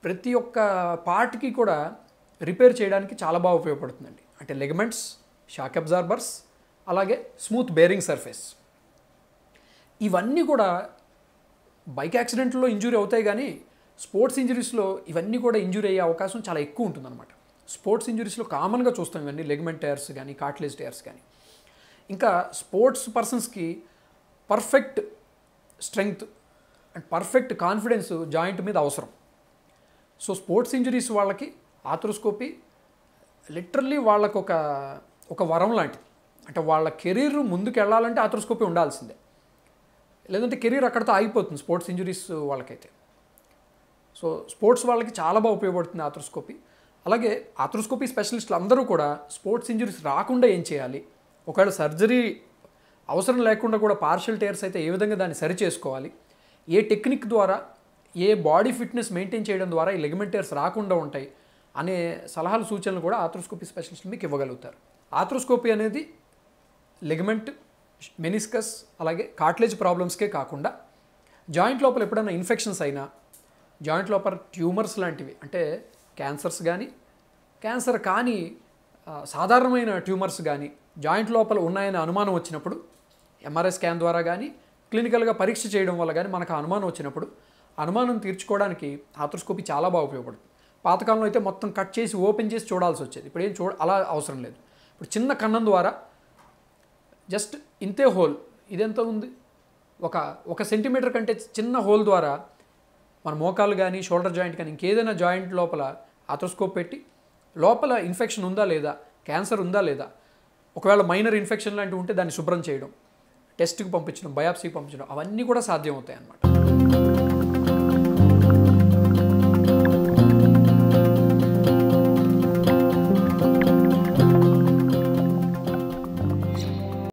ప్రతి ఒక్క పార్ట్కి కూడా రిపేర్ చేయడానికి చాలా బాగా ఉపయోగపడుతుందండి. అంటే లెగమెంట్స్, షాక్ అబ్జార్బర్స్, అలాగే స్మూత్ బేరింగ్ సర్ఫేస్. ఇవన్నీ కూడా బైక్ యాక్సిడెంట్లో ఇంజురీ అవుతాయి, కానీ స్పోర్ట్స్ ఇంజరీస్లో ఇవన్నీ కూడా ఇంజురీ అయ్యే అవకాశం చాలా ఎక్కువ ఉంటుందన్నమాట. స్పోర్ట్స్ ఇంజరీస్లో కామన్గా చూస్తాం ఇవన్నీ, లెగమెంట్ టైర్స్ కానీ కార్టిలేజ్ టైర్స్ కానీ. ఇంకా స్పోర్ట్స్ పర్సన్స్కి perfect strength and perfect confidence joint మీద అవసరం. సో స్పోర్ట్స్ ఇంజరీస్ వాళ్ళకి ఆర్థ్రోస్కోపీ లిటరల్లీ వాళ్ళకు ఒక వరం లాంటిది. అంటే వాళ్ళ కెరీర్ ముందుకు వెళ్ళాలంటే ఆర్థ్రోస్కోపీ ఉండాల్సిందే, లేదంటే కెరీర్ అక్కడితో ఆగిపోతుంది స్పోర్ట్స్ ఇంజరీస్ వాళ్ళకైతే. సో స్పోర్ట్స్ వాళ్ళకి చాలా బాగా ఉపయోగపడుతుంది ఆర్థ్రోస్కోపీ. అలాగే ఆర్థ్రోస్కోపీ స్పెషలిస్టులు అందరూ కూడా స్పోర్ట్స్ ఇంజరీస్ రాకుండా ఏం చేయాలి, ఒకవేళ సర్జరీ అవసరం లేకుండా కూడా పార్షియల్ టైర్స్ అయితే ఏ విధంగా దాన్ని సరి చేసుకోవాలి, ఏ టెక్నిక్ ద్వారా, ఏ బాడీ ఫిట్నెస్ మెయింటైన్ చేయడం ద్వారా ఈ లెగమెంట్ టైర్స్ రాకుండా ఉంటాయి అనే సలహాలు సూచనలు కూడా ఆర్థ్రోస్కోపీ స్పెషలిస్టులు మీకు ఇవ్వగలుగుతారు. ఆర్థ్రోస్కోపీ అనేది లెగమెంట్, మెనిస్కస్, అలాగే కార్టిలేజ్ ప్రాబ్లమ్స్కే కాకుండా జాయింట్ లోపల ఎప్పుడైనా ఇన్ఫెక్షన్స్ అయినా, జాయింట్ లోపల ట్యూమర్స్ లాంటివి అంటే క్యాన్సర్స్ కానీ, క్యాన్సర్ కానీ సాధారణమైన ట్యూమర్స్ కానీ జాయింట్ లోపల ఉన్నాయని అనుమానం వచ్చినప్పుడు ఎంఆర్ఐ స్కాన్ ద్వారా కానీ క్లినికల్గా పరీక్ష చేయడం వల్ల కానీ మనకు అనుమానం వచ్చినప్పుడు అనుమానం తీర్చుకోవడానికి ఆర్థ్రోస్కోపీ చాలా బాగా ఉపయోగపడుతుంది. పాతకాలంలో అయితే మొత్తం కట్ చేసి ఓపెన్ చేసి చూడాల్సి వచ్చేది. ఇప్పుడు ఏం అలా అవసరం లేదు. ఇప్పుడు చిన్న కన్నం ద్వారా జస్ట్ ఇంతే హోల్, ఇదెంత ఉంది, ఒక సెంటీమీటర్ కంటే చిన్న హోల్ ద్వారా మన మోకాలు కానీ షోల్డర్ జాయింట్ కానీ ఇంకేదైనా జాయింట్ లోపల ఆర్థ్రోస్కోప్ పెట్టి లోపల ఇన్ఫెక్షన్ ఉందా లేదా, క్యాన్సర్ ఉందా లేదా, ఒకవేళ మైనర్ ఇన్ఫెక్షన్ లాంటివి ఉంటే దాన్ని శుభ్రం చేయడం, టెస్ట్కి పంపించడం, బయాప్సీకి పంపించడం, అవన్నీ కూడా సాధ్యం అవుతాయి అన్నమాట.